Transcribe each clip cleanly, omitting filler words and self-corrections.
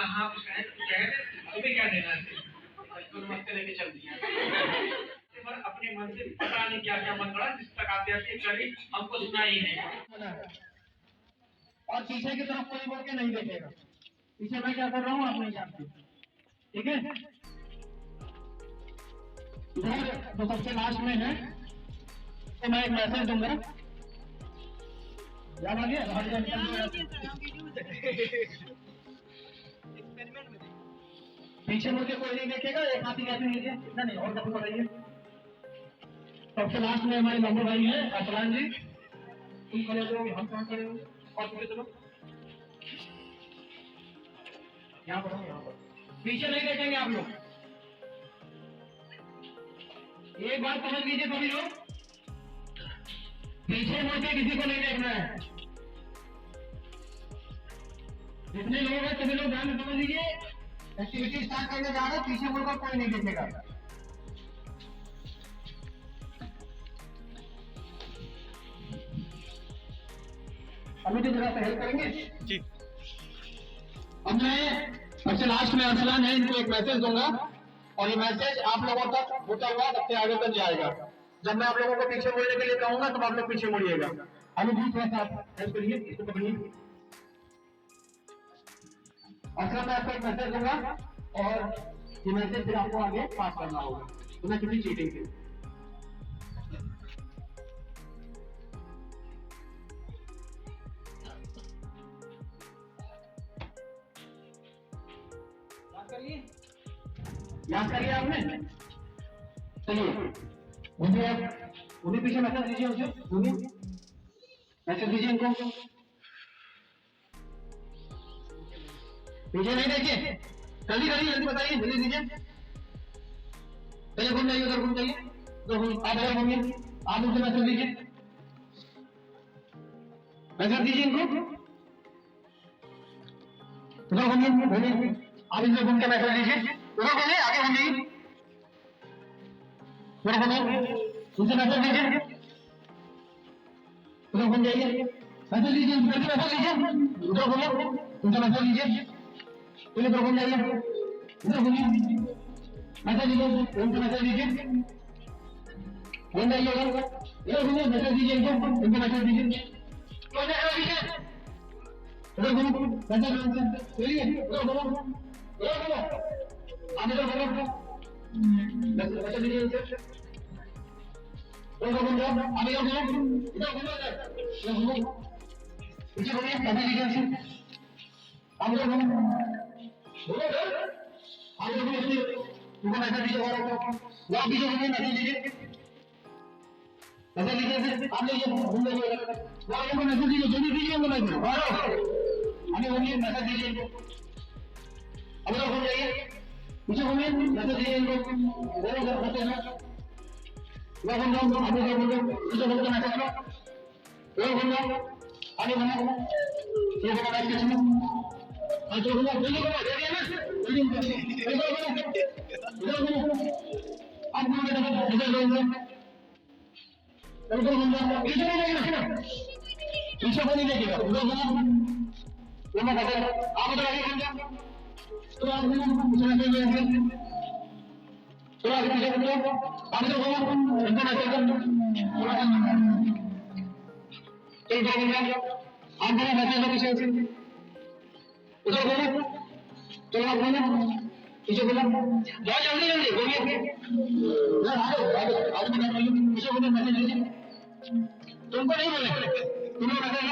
अपना हाथ उठाए तो कहे तुम्हें क्या देना है, तो नमस्ते लेके चल दिया। पर अपने मन से पता नहीं क्या क्या मन पड़ा, जिस तक आते आते चली हमको सुना ही नहीं। और पीछे की तरफ कोई बोल के नहीं देखेगा, पीछे मैं क्या कर रहा हूँ आप नहीं जानते, ठीक है। इधर जो सबसे लास्ट में है तो मैं एक मैसेज दूंगा, याद आ गया। पीछे मुझे कोई नहीं देखेगा, एक हाथी कैसे लीजिए, इतना नहीं और कभी बताइए। सबसे लास्ट में हमारे नंबर भाई है अफलान जी, तुम खड़े हो, हम कहाँ खड़े हो, और पीछे चलो, यहाँ पर, यहाँ पर पीछे नहीं देखेंगे आप लोग। एक बार समझ लीजिए सभी लोग, पीछे मुड़ के किसी को नहीं देखना है। जितने लोग हैं सभी लोग ध्यान से समझ लीजिए, एक्टिविटी स्टार्ट करने जा रहे हैं, पीछे मुड़कर कोई नहीं देखेगा। अभी जरा सा हेल्प करेंगे जी। अब मैं सबसे लास्ट में अरसलान है, इनको एक मैसेज दूंगा और ये मैसेज आप लोगों तक होता हुआ सबसे आगे तक जाएगा। जब मैं आप लोगों को पीछे मुड़ने के लिए कहूंगा तब आप लोग पीछे मुड़िएगा। अभी भी थोड़ा सा हेल्प करिए, इसको पकड़िए। अरसलान मैं आपको एक मैसेज दूंगा और ये मैसेज फिर आपको आगे पास करना होगा, तो मैं किसी चीटिंग की। याद करिए आपने, चलिए मुझे उन्हें पीछे मैसेज दीजिए, उसे मैसेज दीजिए इनको, पीछे नहीं देखिए, जल्दी करिए, जल्दी बताइए, जल्दी दीजिए। पहले घूम जाइए, उधर घूम जाइए, आप इधर घूमिए, आप उनसे मैसेज दीजिए, मैसेज दीजिए इनको, उधर घूमिए, आप इधर घूम के मैसेज दीजिए, उधर घूमिए, आगे घूमिए, उधर घूमिए, उनसे मैसेज दीजिए, उधर घूम जाइए, मैसेज दीजिए, मैसेज दीजिए, उधर घूमिए, उनसे मैसेज दीजिए, उधर घूम जाइए, उधर घूमिए, मैसेज दीजिए, उनसे मैसेज दीजिए, घूम जाइए, उधर घूमिए, मैसेज दीजिए इनको, उनसे मैसेज दीजिए, उधर घूमिए, मैसेज दीजिए, उधर घूमो, आप इधर घूमो, मैसेज दीजिए उनसे, उधर घूम जाओ, आप इधर घूमो, इधर घूमो, इधर घूमो, पीछे घूमिए, मैसेज दीजिए उनसे, आप इधर घूमो, बोलो सर, आप इधर घूमिए, उनको मैसेज दीजिए, वो पीछे घूमिए, मैसेज दीजिए, मैसेज दीजिए, आप लीजिए, घूम जाइए, वो उनको मैसेज दीजिए, जल्दी दीजिए उनको मैसेज, आगे घूमिए, मैसेज दीजिए इनको, अब इधर घूम जाइए, पीछे घूमिए, मैसेज दीजिए इनको, वो इधर होते हैं, वो घूम जाओ, आगे इधर घूम जाओ, पीछे घूम के मैसेज करो, इधर घूम जाओ, आगे घूमो, ये देखो मैसेज किसने, अच्छा घूमो, जल्दी घूमो, जल्दी है ना, जल्दी घूमो, इधर घूमो, अब घूमो, इधर घूमो, उधर घूम जाओ, पीछे नहीं देखना, पीछे को नहीं देखेगा, उधर घूमो, वो मैं कहता हूँ, आप उधर आगे घूम जाओ, तो आप घूमो, पीछे मैसेज दीजिए, तो आगे पीछे घूम जाओ, आप इधर घूमो, इनको मैसेज दो, तो इधर घूम जाओ, आप घूमो, मैसेज दो पीछे से, उधर घूमो, तो आप घूमो, पीछे घूमो, जाओ जल्दी जल्दी घूमिए, आगे आगे पीछे घूमो, मैसेज दीजिए, तुमको नहीं बोले, तुम्हें मैसेज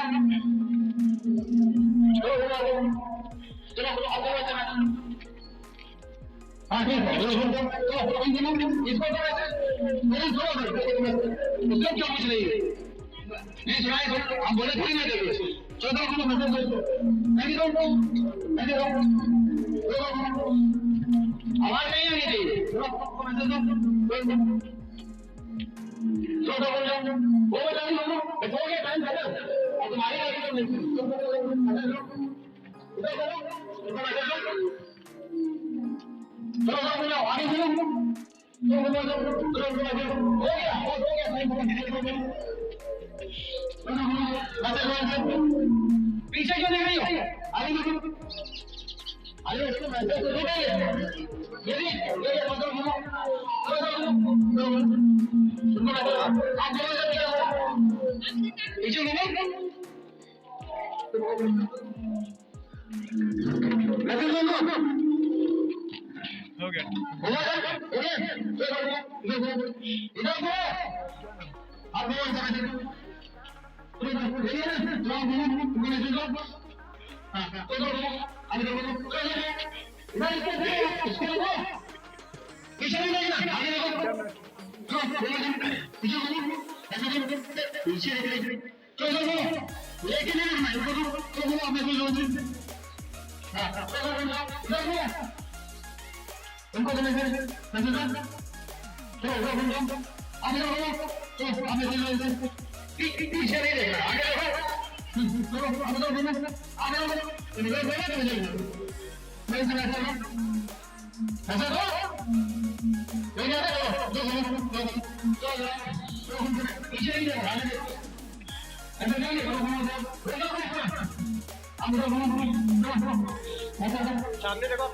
चलो आगे बढ़ते हैं, हाँ ठीक है, इसको तो मैसेज मेरी सुनो, उसको क्यों पूछ रही है, नहीं सुनाई, हम बोले थोड़ी ना देंगे, चौदह को मैसेज दो, नहीं दो, आवाज नहीं आनी चाहिए, मैसेज दो, चौदह बोल जाओ, वो बता दो, हो गया टाइम खत्म, तुम्हारी मैसेज दो, उधर करो, मैसेज दो, चलो बोलो, आगे बोलो, तो हो गया टाइम खत्म, पीछे क्यों देख रही हो, आगे देखो, अरे इसको मैसेज तो नहीं है ये भी ये मतलब हम सुनो आप बोलो सर क्या हुआ इशू नहीं मैसेज बोलो हो गया इधर को आप बोलो समझ पीछे नहीं देखना आगे सामने देखो आप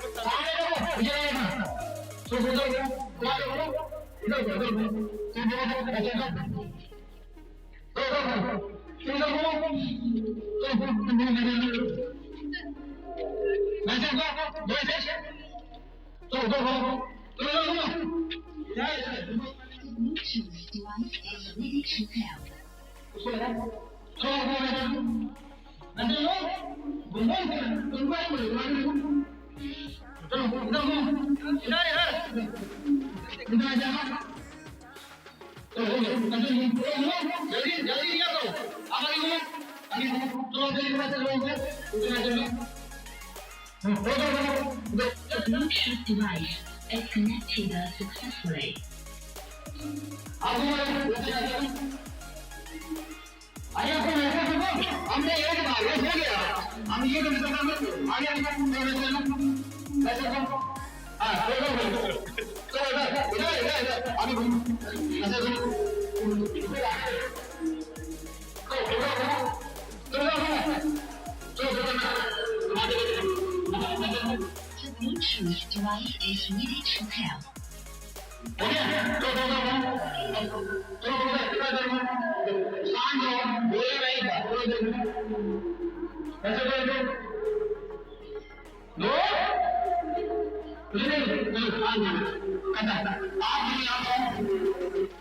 The Bluetooth device is connected successfully. हमने एक बार हो गया हम ये तो आगे The Bluetooth device is ready to pair.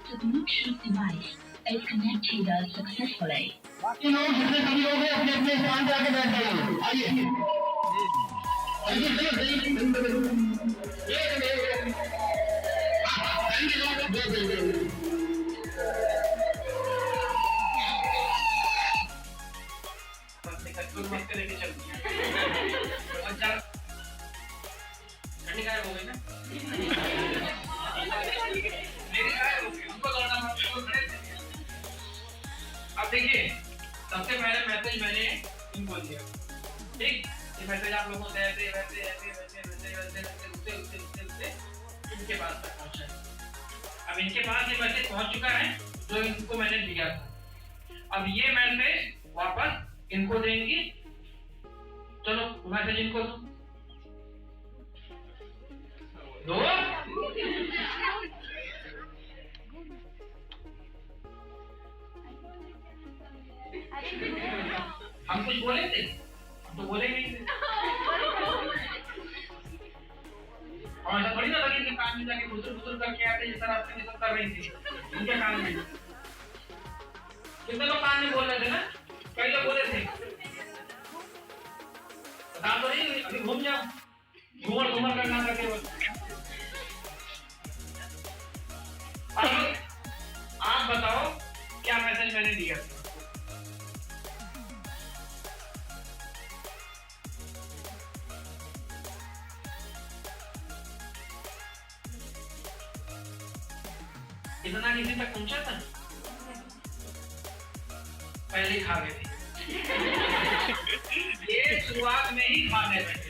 The Bluetooth device is connected successfully. बाकी लोग जितने सभी लोग हैं अपने अपने स्थान पे आके बैठ जाइए आइए लेके चलती है ठंडी गायब हो गई ना मेरी गायब हो गई उनको दौड़ना मत खड़े थे। अब देखिए सबसे पहले मैसेज मैंने इनको दिया ठीक ये मैसेज आप लोगों से ऐसे वैसे ऐसे वैसे वैसे वैसे वैसे उससे इनके पास तक पहुंचा है। अब इनके पास ये मैसेज पहुंच चुका है जो इनको मैंने दिया था। अब ये मैसेज वापस इनको देंगी चलो मैसेज इनको दो हम कुछ बोले थे तो बोले नहीं थे और ऐसा थोड़ी ना लगे कि कान में जाके बुजुर्ग करके आते जैसा रास्ते में सब कर रही थी उनके कान में कितने लोग कान में बोल रहे थे ना कई लोग बोले थे बता तो नहीं अभी घूम जाओ घूमर घूमर करना करके आप बताओ क्या मैसेज मैंने दिया था इतना किसी तक पहुंचा था पहले खा गए थे ये शुरुआत में ही खाने बैठे थे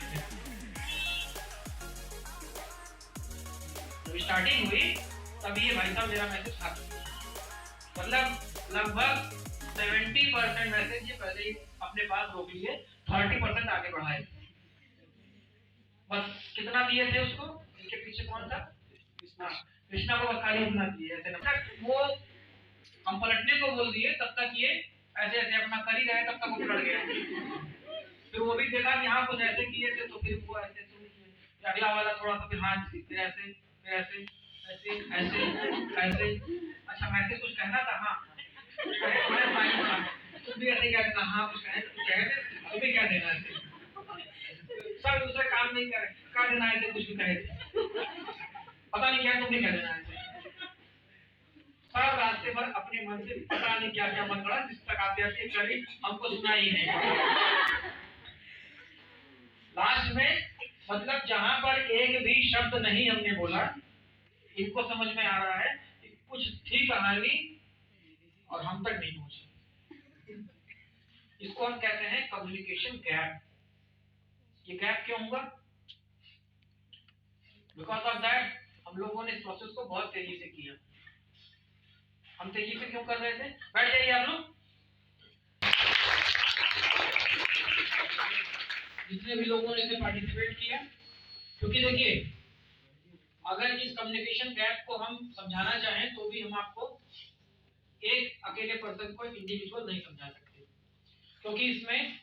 जब स्टार्टिंग हुई तभी ये भाई साहब मेरा मैसेज खा चुके मतलब लगभग 70% मैसेज ये पहले ही अपने पास रोक लिए 30% आगे बढ़ाए बस कितना दिए थे उसको, इनके पीछे कौन था, कृष्णा को बस खाली इतना दिए, ऐसे ना वो हम पलटने को बोल दिए, तब तक ये ऐसे ऐसे अपना कर ही रहे, तब तक वो पलट गया। फिर वो भी देखा कि हाँ कुछ ऐसे किए थे, तो फिर वो ऐसे शुरू किए, अगला वाला थोड़ा सा फिर हाथ फिर ऐसे फिर ऐसे ऐसे ऐसे ऐसे। अच्छा मैसेज कुछ कहना था, हाँ तुम भी ऐसे क्या देना, हाँ कुछ कहे तो कह दे, तुम भी क्या देना ऐसे, सब दूसरा काम नहीं कर क्या देना ऐसे, कुछ भी कहे पता नहीं क्या तुम भी क्या देना ऐसे। सब रास्ते पर अपने मन से पता नहीं क्या क्या मन पड़ा, जिस तक आते आते करी हमको सुना ही नहीं। लास्ट में मतलब जहां पर एक भी शब्द नहीं हमने बोला, इनको समझ में आ रहा है कि कुछ थी कहानी और हम तक नहीं पहुंची। इसको हम कहते हैं कम्युनिकेशन गैप। ये गैप क्यों होगा? बिकॉज ऑफ दैट हम लोगों ने इस प्रोसेस को बहुत तेजी से किया। हम तेजी से क्यों कर रहे थे? बैठ जाइए आप लोग, जितने भी लोगों ने इसमें पार्टिसिपेट किया, क्योंकि देखिए अगर इस कम्युनिकेशन गैप को हम समझाना चाहें तो भी हम आपको एक अकेले पर्सन को इंडिविजुअल नहीं समझा सकते, क्योंकि इसमें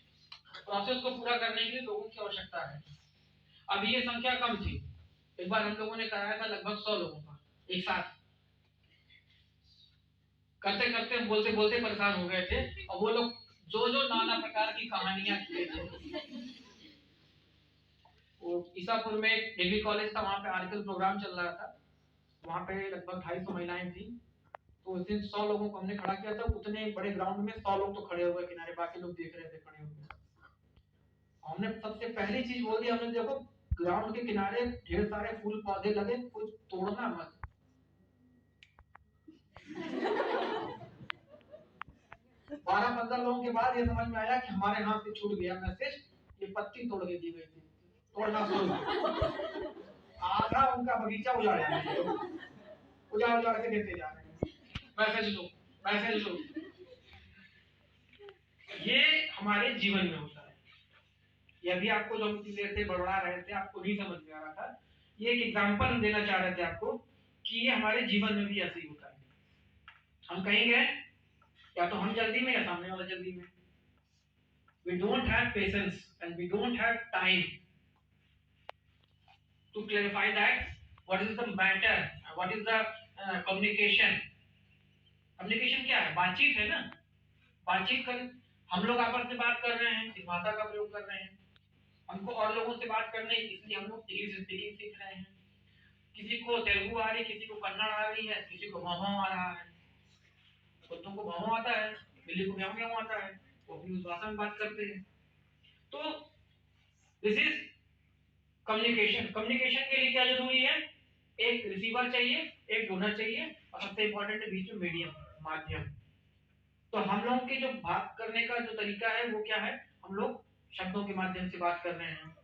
प्रोसेस को पूरा करने के लिए लोगों की आवश्यकता है। अभी ये संख्या कम थी, एक बार हम लोगों ने कराया था लगभग 100 लोगों का एक साथ, करते करते बोलते बोलते परेशान हो गए थे, और वो लोग जो जो नाना प्रकार की कहानियां किए थे। वो ईसापुर में एक डिग्री कॉलेज था, वहां पे आर्टिकल प्रोग्राम चल रहा था, वहां पे लगभग 250 महिलाएं थी। तो उस दिन 100 लोगों को हमने खड़ा किया था, उतने बड़े ग्राउंड में 100 लोग तो खड़े हुए किनारे, बाकी लोग देख रहे थे खड़े हुए। हमने सबसे पहली चीज बोल दी, हमने देखो ग्राउंड के किनारे ढेर सारे फूल पौधे लगे, कुछ तोड़ना मत। 12-15 लोगों के बाद ये समझ में आया कि हमारे हाथ से छूट गया मैसेज, ये पत्ती तोड़ के दी गई थी, तोड़ना शुरू। आधा उनका बगीचा उजाड़ उजाड़ के देते जा रहे हैं, मैसेज लो मैसेज लो। ये हमारे जीवन में होता है। ये अभी आपको जो हम देर से बड़बड़ा रहे थे, आपको नहीं समझ में आ रहा था, ये एक एग्जांपल हम देना चाह रहे थे आपको कि ये हमारे जीवन में भी ऐसे ही होता है। हम कहीं गए, या तो हम जल्दी में या सामने वाला जल्दी में। We don't have patience and we don't have time to clarify that what is the matter, what is the communication. Communication क्या है? बातचीत है ना। बातचीत कर, हम लोग आपस में बात कर रहे हैं, इस भाषा का प्रयोग कर रहे हैं, हमको और लोगों से बात करनी है, इसलिए हम लोग इंग्लिश स्पीकिंग सीख रहे हैं। किसी को तेलुगु आ रही, किसी को कन्नड़ आ रही है, किसी को भाव आ रहा है। कुत्तों को भाव आता है, बिल्ली को म्याऊं म्याऊं आता है, वो अपनी उस भाषा में बात करते हैं। तो दिस इज कम्युनिकेशन। कम्युनिकेशन के लिए क्या जरूरी है? एक रिसीवर चाहिए, एक डोनर चाहिए, और सबसे इंपॉर्टेंट है बीच में मीडियम, माध्यम। तो हम लोगों के जो बात करने का जो तरीका है वो क्या है? हम लोग शब्दों के माध्यम से बात कर रहे हैं।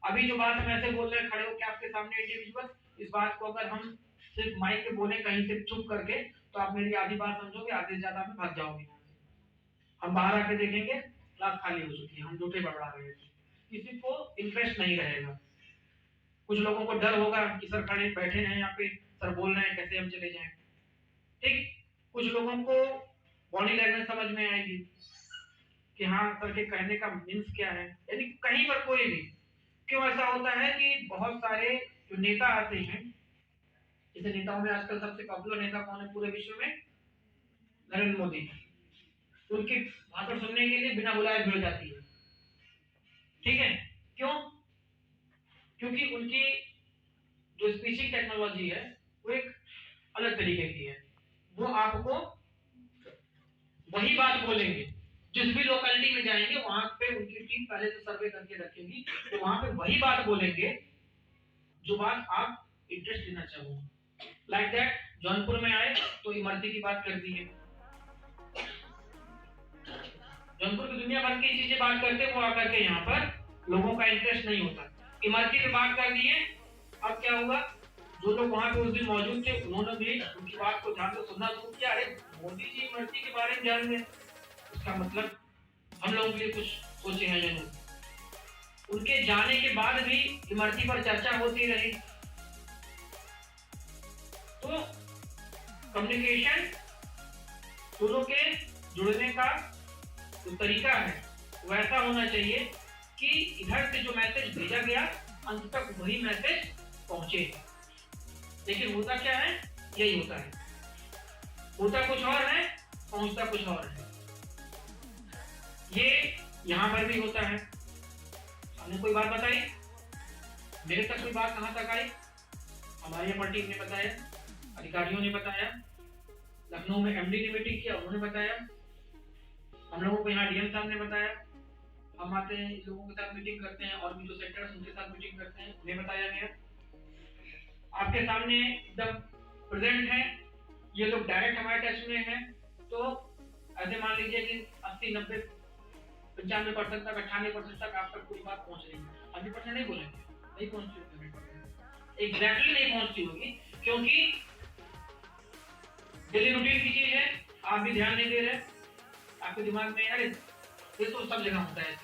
अभी जो बात हम ऐसे बोल रहे हैं खड़े होकर आपके सामने इंडिविजुअल, इस बात को अगर हम सिर्फ माइक पे बोले कहीं से चुप करके, तो आप मेरी आधी बात समझोगे, आधे से ज्यादा में भाग जाओगे। हम बाहर आके देखेंगे क्लास खाली हो चुकी है, हम झूठे बड़बड़ा रहे थे, किसी को इंटरेस्ट नहीं रहेगा। कुछ लोगों को डर होगा कि सर खड़े बैठे हैं यहाँ पे, सर बोल रहे हैं, कैसे हम चले जाएं। ठीक, कुछ लोगों को बॉडी लैंग्वेज समझ में आएगी कि हाँ सर के कहने का मीन्स क्या है। यानी कहीं पर कोई भी, क्यों ऐसा होता है कि बहुत सारे जो नेता आते हैं, जैसे नेताओं में आजकल सबसे पॉपुलर नेता कौन है पूरे विश्व में? नरेंद्र मोदी। उनकी भाषण सुनने के लिए बिना बुलाए भिड़ जाती है। ठीक है, क्यों? क्योंकि उनकी जो स्पीचिंग टेक्नोलॉजी है वो एक अलग तरीके की है। वो आपको वही बात बोलेंगे, जिस भी लोकेलिटी में जाएंगे वहां पे उनकी टीम पहले से सर्वे करके रखेगी, तो वहां पे वही बात बोलेंगे जो बात आप इंटरेस्ट लेना चाहोगे। लाइक दैट, जौनपुर में आए तो इमरती की बात कर दी है। जौनपुर की दुनिया भर की चीजें बात करते हैं, वो आकर के यहाँ पर लोगों का इंटरेस्ट नहीं होता। इमरती पे बात कर दी है, अब क्या हुआ? जो लोग वहां पे उस दिन मौजूद थे उन्होंने भी उनकी बात को ध्यान से सुनना शुरू किया। अरे मोदी जी इमरती के बारे में जान रहे, इसका मतलब हम लोगों के लिए कुछ सोचे हैं जरूर। उनके जाने के बाद भी इमरती पर चर्चा होती रही। तो कम्युनिकेशन दोनों के जुड़ने का जो तरीका है वैसा होना चाहिए कि इधर से जो मैसेज भेजा गया अंत तक वही मैसेज पहुंचे। लेकिन होता क्या है, यही होता है, होता कुछ और है, पहुंचता कुछ और है। ये यहां पर भी होता है। हमने कोई बात बताई, मेरे तक कोई बात कहां तक आई, हमारी एमआर टीम ने बताया, अधिकारियों ने बताया, लखनऊ में एमडी ने मीटिंग किया, उन्होंने बताया, हम लोगों को यहाँ डीएम साहब ने बताया, हम आते हैं इन लोगों के साथ मीटिंग करते हैं और भी जो सेक्टर्स उनके साथ मीटिंग करते हैं, उन्हें बताया गया। आपके सामने एकदम प्रेजेंट है, ये लोग डायरेक्ट हमारे टच में हैं। तो ऐसे मान लीजिए कि 80, 90, 95% तक, 98% तक आप तक कोई बात पहुंच रही है। 100% नहीं बोलेंगे, नहीं पहुंची होगी, एग्जैक्टली नहीं पहुंचती होगी, क्योंकि डेली रूटीन की चीज है, आप भी ध्यान नहीं दे रहे, आपके दिमाग में अरे ये तो सब जगह होता है।